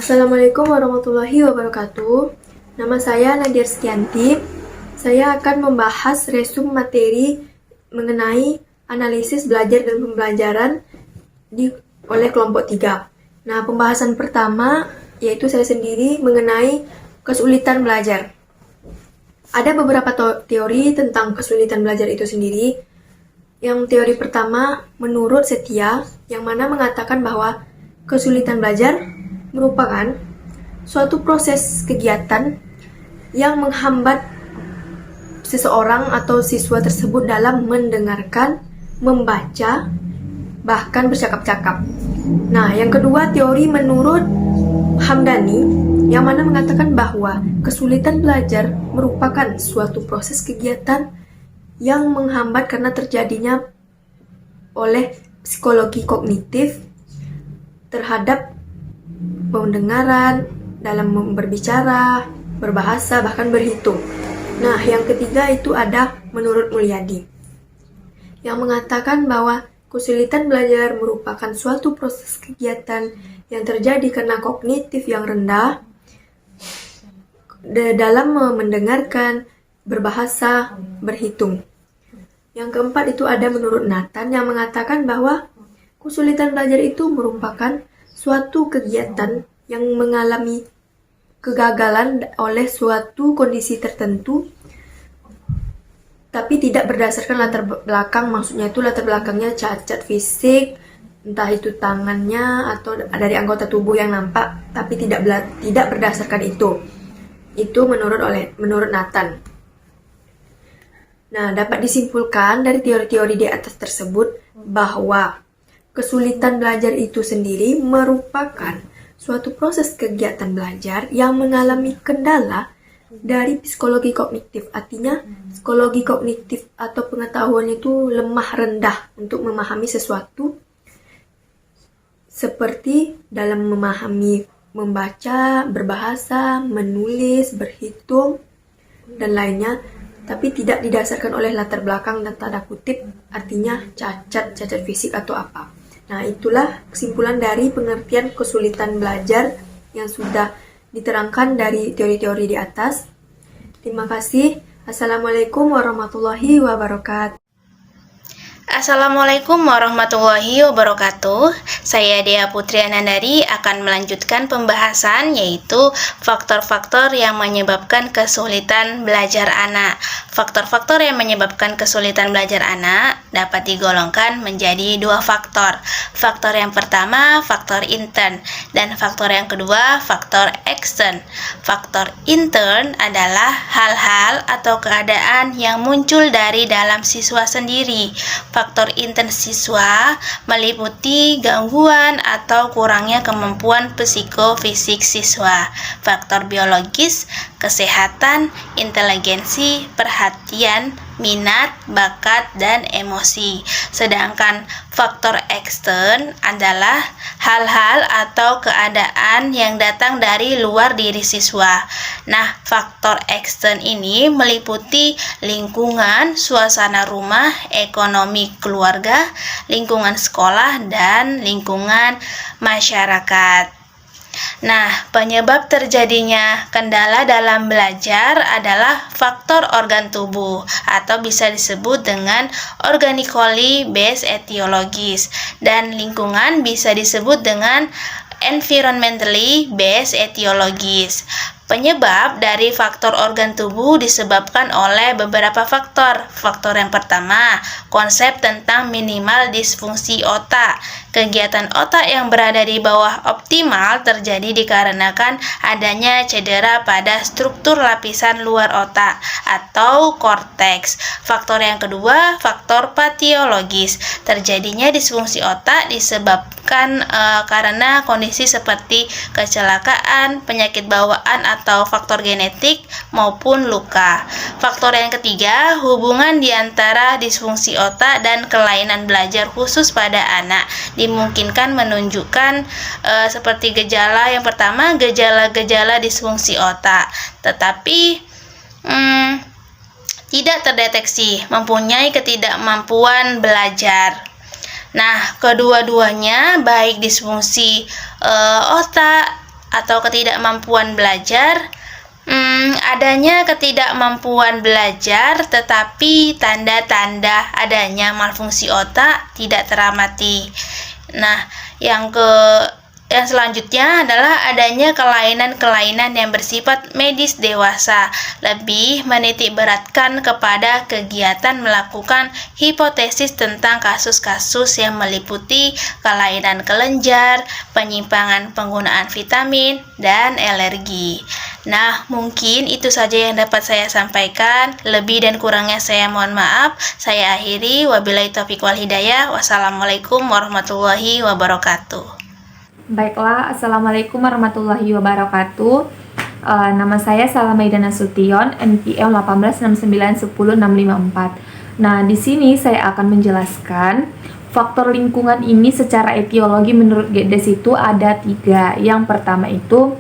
Assalamualaikum warahmatullahi wabarakatuh. Nama saya Nadia Setianti. Saya akan membahas resum materi mengenai analisis belajar dan pembelajaran oleh kelompok 3. Nah, pembahasan pertama yaitu saya sendiri mengenai kesulitan belajar. Ada beberapa teori tentang kesulitan belajar itu sendiri. Yang teori pertama menurut Setia, yang mana mengatakan bahwa kesulitan belajar merupakan suatu proses kegiatan yang menghambat seseorang atau siswa tersebut dalam mendengarkan, membaca, bahkan bercakap-cakap. Nah, yang kedua teori menurut Hamdani, yang mana mengatakan bahwa kesulitan belajar merupakan suatu proses kegiatan yang menghambat karena terjadinya oleh psikologi kognitif terhadap pendengaran, dalam berbicara, berbahasa, bahkan berhitung. Nah, yang ketiga itu ada menurut Mulyadi, yang mengatakan bahwa kesulitan belajar merupakan suatu proses kegiatan yang terjadi karena kognitif yang rendah dalam mendengarkan, berbahasa, berhitung. Yang keempat itu ada menurut Nathan, yang mengatakan bahwa kesulitan belajar itu merupakan suatu kegiatan yang mengalami kegagalan oleh suatu kondisi tertentu, tapi tidak berdasarkan latar belakang, maksudnya itu latar belakangnya cacat fisik, entah itu tangannya atau dari anggota tubuh yang nampak, tapi tidak berdasarkan itu. Itu menurut Nathan. Nah, dapat disimpulkan dari teori-teori di atas tersebut bahwa kesulitan belajar itu sendiri merupakan suatu proses kegiatan belajar yang mengalami kendala dari psikologi kognitif. Artinya, psikologi kognitif atau pengetahuan itu lemah rendah untuk memahami sesuatu, seperti dalam memahami membaca, berbahasa, menulis, berhitung, dan lainnya, tapi tidak didasarkan oleh latar belakang dan tanda kutip, artinya cacat fisik atau apa. Nah, itulah kesimpulan dari pengertian kesulitan belajar yang sudah diterangkan dari teori-teori di atas. Terima kasih. Assalamualaikum warahmatullahi wabarakatuh. Assalamualaikum warahmatullahi wabarakatuh. Saya Dea Putri Anandari akan melanjutkan pembahasan yaitu faktor-faktor yang menyebabkan kesulitan belajar anak. Faktor-faktor yang menyebabkan kesulitan belajar anak dapat digolongkan menjadi dua faktor. Faktor yang pertama, faktor intern, dan faktor yang kedua, faktor extern. Faktor intern adalah hal-hal atau keadaan yang muncul dari dalam siswa sendiri. Faktor intern siswa meliputi gangguan atau kurangnya kemampuan psikofisik siswa. Faktor biologis, kesehatan, inteligensi, perhatian, minat, bakat, dan emosi. Sedangkan faktor ekstern adalah hal-hal atau keadaan yang datang dari luar diri siswa. Nah, faktor ekstern ini meliputi lingkungan, suasana rumah, ekonomi keluarga, lingkungan sekolah, dan lingkungan masyarakat. Nah, penyebab terjadinya kendala dalam belajar adalah faktor organ tubuh atau bisa disebut dengan organically based etiologis, dan lingkungan bisa disebut dengan environmentally based etiologis. Penyebab dari faktor organ tubuh disebabkan oleh beberapa faktor. Faktor yang pertama, konsep tentang minimal disfungsi otak. Kegiatan otak yang berada di bawah optimal terjadi dikarenakan adanya cedera pada struktur lapisan luar otak atau korteks. Faktor yang kedua, faktor patologis. Terjadinya disfungsi otak disebabkan karena kondisi seperti kecelakaan, penyakit bawaan atau faktor genetik maupun luka. Faktor yang ketiga, hubungan di antara disfungsi otak dan kelainan belajar khusus pada anak dimungkinkan menunjukkan seperti gejala yang pertama, gejala-gejala disfungsi otak, tetapi tidak terdeteksi, mempunyai ketidakmampuan belajar. Nah, kedua-duanya baik disfungsi otak atau ketidakmampuan belajar? Adanya ketidakmampuan belajar, tetapi tanda-tanda adanya malfungsi otak tidak teramati. Nah, yang selanjutnya adalah adanya kelainan-kelainan yang bersifat medis dewasa, lebih menitik beratkan kepada kegiatan melakukan hipotesis tentang kasus-kasus yang meliputi kelainan kelenjar, penyimpangan penggunaan vitamin, dan alergi. Nah, mungkin itu saja yang dapat saya sampaikan. Lebih dan kurangnya saya mohon maaf. Saya akhiri. Wabillahi taufiq wal hidayah. Wassalamualaikum warahmatullahi wabarakatuh. Baiklah, Assalamualaikum warahmatullahi wabarakatuh. Nama saya Salamaida Nasution, NPM 186910654. Nah, di sini saya akan menjelaskan faktor lingkungan ini secara etiologi menurut GEDES itu ada 3. Yang pertama itu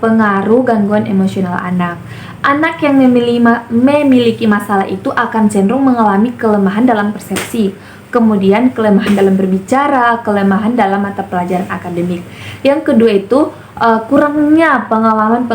pengaruh gangguan emosional anak. Anak yang memiliki masalah itu akan cenderung mengalami kelemahan dalam persepsi, kemudian kelemahan dalam berbicara, kelemahan dalam mata pelajaran akademik. Yang kedua itu kurangnya pengalaman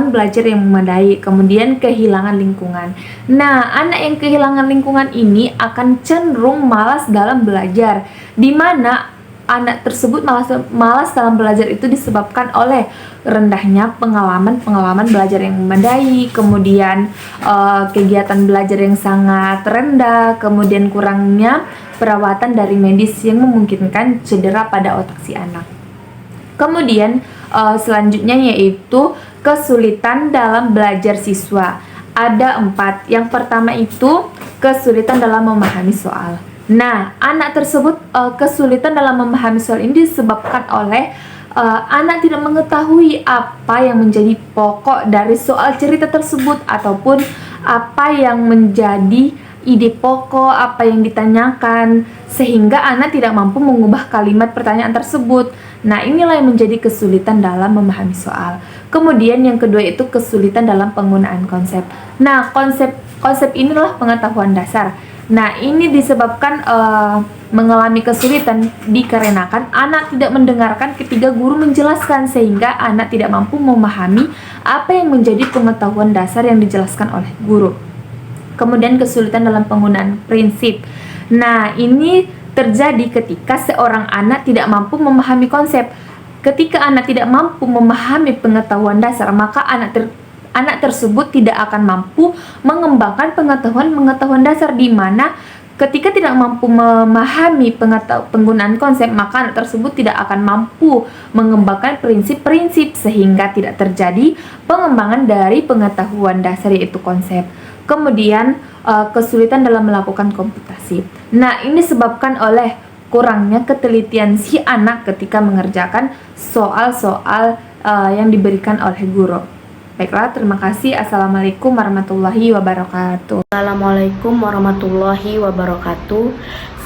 belajar yang memadai, kemudian kehilangan lingkungan. Nah, anak yang kehilangan lingkungan ini akan cenderung malas dalam belajar, di mana anak tersebut malas dalam belajar itu disebabkan oleh rendahnya pengalaman belajar yang memadai, kemudian kegiatan belajar yang sangat rendah, kemudian kurangnya perawatan dari medis yang memungkinkan cedera pada otak si anak. Kemudian selanjutnya yaitu kesulitan dalam belajar siswa. Ada 4. Yang pertama itu kesulitan dalam memahami soal. Nah, anak tersebut kesulitan dalam memahami soal ini disebabkan oleh anak tidak mengetahui apa yang menjadi pokok dari soal cerita tersebut, ataupun apa yang menjadi ide pokok, apa yang ditanyakan, sehingga anak tidak mampu mengubah kalimat pertanyaan tersebut. Nah, inilah yang menjadi kesulitan dalam memahami soal. Kemudian yang kedua itu kesulitan dalam penggunaan konsep. Nah, konsep inilah pengetahuan dasar. Nah, ini disebabkan mengalami kesulitan dikarenakan anak tidak mendengarkan ketika guru menjelaskan, sehingga anak tidak mampu memahami apa yang menjadi pengetahuan dasar yang dijelaskan oleh guru. Kemudian kesulitan dalam penggunaan prinsip. Nah, ini terjadi ketika seorang anak tidak mampu memahami konsep. Ketika anak tidak mampu memahami pengetahuan dasar, maka anak tersebut tidak akan mampu mengembangkan pengetahuan dasar, di mana ketika tidak mampu memahami penggunaan konsep, maka anak tersebut tidak akan mampu mengembangkan prinsip-prinsip, sehingga tidak terjadi pengembangan dari pengetahuan dasar yaitu konsep. Kemudian kesulitan dalam melakukan komputasi. Nah, ini disebabkan oleh kurangnya ketelitian si anak ketika mengerjakan soal-soal yang diberikan oleh guru. Baiklah, terima kasih. Assalamualaikum warahmatullahi wabarakatuh. Assalamualaikum warahmatullahi wabarakatuh.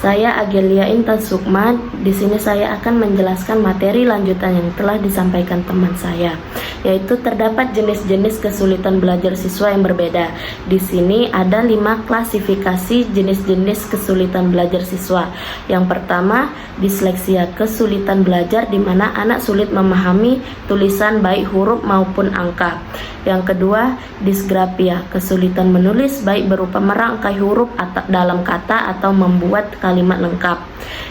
Saya Agelia Intan Sukma. Di sini saya akan menjelaskan materi lanjutan yang telah disampaikan teman saya, yaitu terdapat jenis-jenis kesulitan belajar siswa yang berbeda. Di sini ada 5 klasifikasi jenis-jenis kesulitan belajar siswa. Yang pertama, disleksia, kesulitan belajar di mana anak sulit memahami tulisan baik huruf maupun angka. Yang kedua, disgrafia, kesulitan menulis baik berupa merangkai huruf dalam kata atau membuat kalimat lengkap.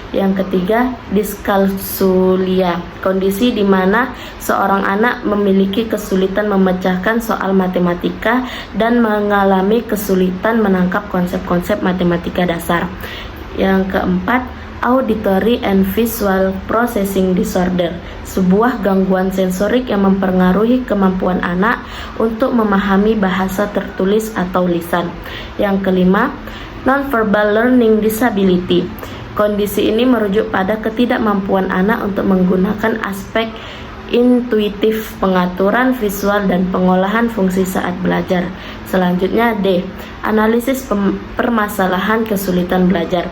Yang ketiga, diskalkulia, kondisi di mana seorang anak memiliki kesulitan memecahkan soal matematika dan mengalami kesulitan menangkap konsep-konsep matematika dasar. Yang keempat, auditory and visual processing disorder, sebuah gangguan sensorik yang mempengaruhi kemampuan anak untuk memahami bahasa tertulis atau lisan. Yang kelima, non-verbal learning disability. Kondisi ini merujuk pada ketidakmampuan anak untuk menggunakan aspek intuitif, pengaturan visual, dan pengolahan fungsi saat belajar. Selanjutnya D, analisis permasalahan kesulitan belajar.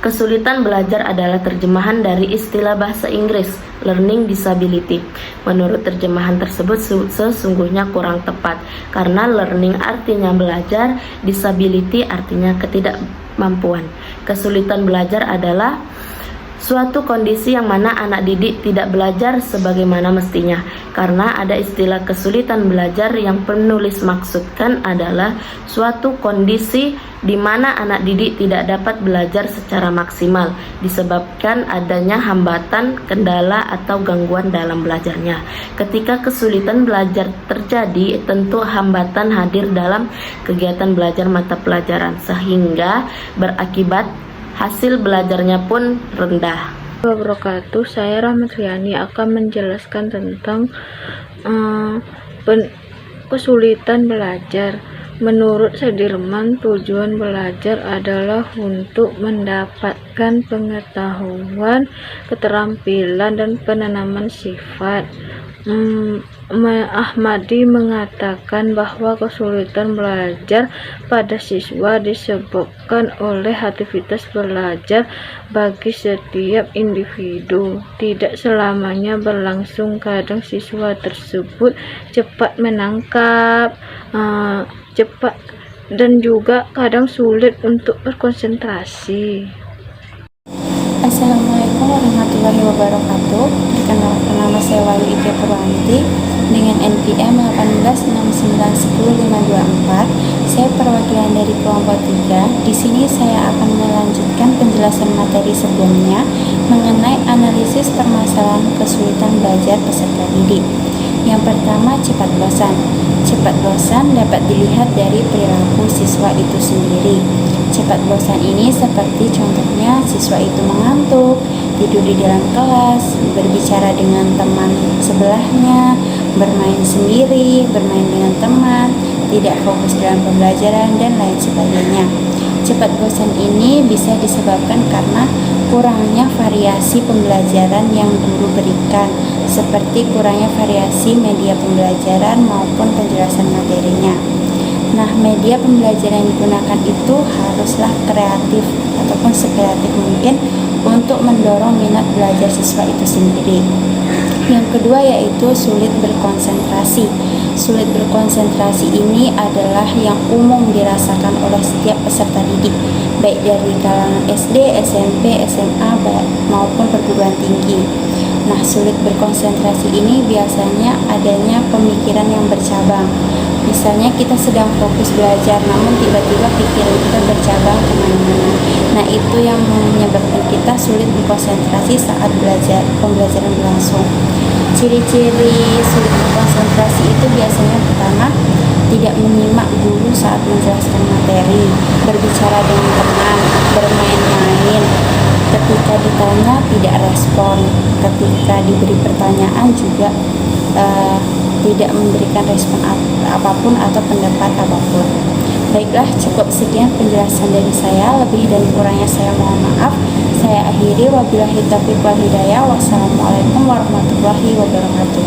Kesulitan belajar adalah terjemahan dari istilah bahasa Inggris learning disability. Menurut terjemahan tersebut sesungguhnya kurang tepat, karena learning artinya belajar, disability artinya ketidakmampuan. Kesulitan belajar adalah suatu kondisi yang mana anak didik tidak belajar sebagaimana mestinya, karena ada istilah kesulitan belajar yang penulis maksudkan adalah suatu kondisi di mana anak didik tidak dapat belajar secara maksimal disebabkan adanya hambatan, kendala, atau gangguan dalam belajarnya. Ketika kesulitan belajar terjadi, tentu hambatan hadir dalam kegiatan belajar mata pelajaran sehingga berakibat hasil belajarnya pun rendah. Wabarakatuh. Saya Rahmatriani akan menjelaskan tentang kesulitan belajar. Menurut Sudirman, tujuan belajar adalah untuk mendapatkan pengetahuan, keterampilan, dan penanaman sifat. Ahmadi mengatakan bahwa kesulitan belajar pada siswa disebabkan oleh aktivitas belajar bagi setiap individu. Tidak selamanya berlangsung, kadang siswa tersebut cepat menangkap, cepat dan juga kadang sulit untuk berkonsentrasi. Assalamualaikum warahmatullahi wabarakatuh. Perkenalkan, nama saya Wali Ike Purwanti dengan NPM 186910524. Saya perwakilan dari kelompok 3. Di sini saya akan melanjutkan penjelasan materi sebelumnya mengenai analisis permasalahan kesulitan belajar peserta didik. Yang pertama, cepat bosan. Cepat bosan dapat dilihat dari perilaku siswa itu sendiri. Cepat bosan ini seperti contohnya siswa itu mengantuk, tidur di dalam kelas, berbicara dengan teman sebelahnya, bermain sendiri, bermain dengan teman, tidak fokus dalam pembelajaran, dan lain sebagainya. Cepat bosan ini bisa disebabkan karena kurangnya variasi pembelajaran yang guru berikan, seperti kurangnya variasi media pembelajaran maupun penjelasan materinya. Nah, media pembelajaran yang digunakan itu haruslah kreatif ataupun sekreatif mungkin untuk mendorong minat belajar siswa itu sendiri. Yang kedua yaitu sulit berkonsentrasi. Sulit berkonsentrasi ini adalah yang umum dirasakan oleh setiap peserta didik, baik dari kalangan SD, SMP, SMA, maupun perguruan tinggi. Nah, sulit berkonsentrasi ini biasanya adanya pemikiran yang bercabang. Misalnya kita sedang fokus belajar, namun tiba-tiba pikiran kita bercabang kemana-mana. Nah, itu yang menyebabkan kita sulit berkonsentrasi saat pembelajaran berlangsung. Ciri-ciri sulit berkonsentrasi itu biasanya pertama, tidak menyimak guru saat menjelaskan materi, berbicara dengan teman, bermain-main, ketika ditanya tidak respon, ketika diberi pertanyaan juga tidak memberikan respon apapun atau pendapat apapun. Baiklah, cukup sekian penjelasan dari saya. Lebih dan kurangnya saya mohon maaf. Saya akhiri, wabillahi taufiq wal hidayah. Wassalamualaikum warahmatullahi wabarakatuh.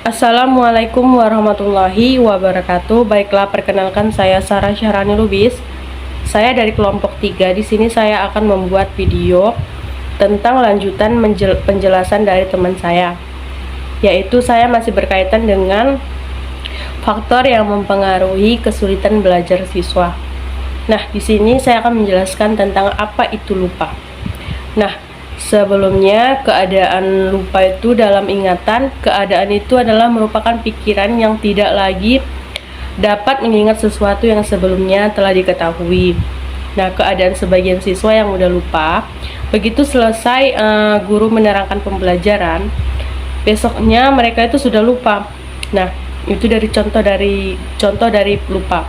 Assalamualaikum warahmatullahi wabarakatuh. Baiklah, perkenalkan, saya Sarah Syahrani Lubis. Saya dari kelompok 3. Di sini saya akan membuat video tentang lanjutan penjelasan dari teman saya, yaitu saya masih berkaitan dengan faktor yang mempengaruhi kesulitan belajar siswa. Nah, di sini saya akan menjelaskan tentang apa itu lupa. Nah, sebelumnya keadaan lupa itu dalam ingatan, keadaan itu adalah merupakan pikiran yang tidak lagi dapat mengingat sesuatu yang sebelumnya telah diketahui. Nah, keadaan sebagian siswa yang mudah lupa, begitu selesai guru menerangkan pembelajaran, besoknya mereka itu sudah lupa. Nah, itu dari contoh dari lupa.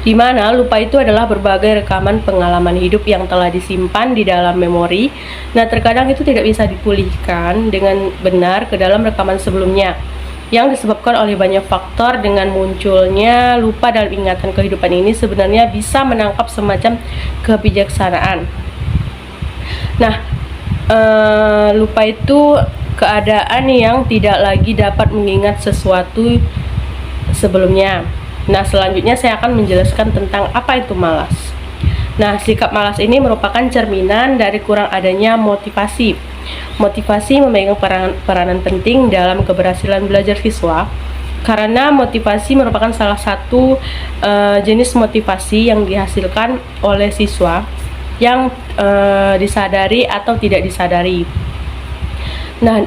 Di mana lupa itu adalah berbagai rekaman pengalaman hidup yang telah disimpan di dalam memori. Nah, terkadang itu tidak bisa dipulihkan dengan benar ke dalam rekaman sebelumnya, yang disebabkan oleh banyak faktor. Dengan munculnya lupa dalam ingatan kehidupan ini sebenarnya bisa menangkap semacam kebijaksanaan. Nah, lupa itu keadaan yang tidak lagi dapat mengingat sesuatu sebelumnya. Nah, selanjutnya saya akan menjelaskan tentang apa itu malas. Nah, sikap malas ini merupakan cerminan dari kurang adanya motivasi. Motivasi memegang peranan penting dalam keberhasilan belajar siswa, karena motivasi merupakan salah satu jenis motivasi yang dihasilkan oleh siswa yang disadari atau tidak disadari. Nah,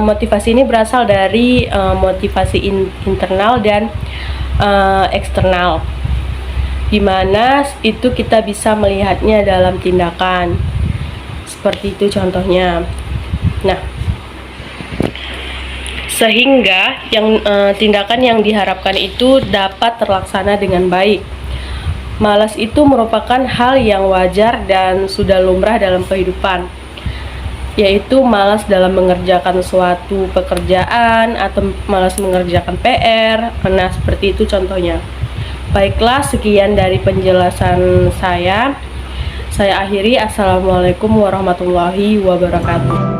motivasi ini berasal dari motivasi internal dan eksternal, di mana itu kita bisa melihatnya dalam tindakan. Seperti itu contohnya. Nah, sehingga tindakan yang diharapkan itu dapat terlaksana dengan baik. Malas itu merupakan hal yang wajar dan sudah lumrah dalam kehidupan, yaitu malas dalam mengerjakan suatu pekerjaan atau malas mengerjakan PR. Nah, seperti itu contohnya. Baiklah, sekian dari penjelasan saya. Saya akhiri. Assalamualaikum warahmatullahi wabarakatuh.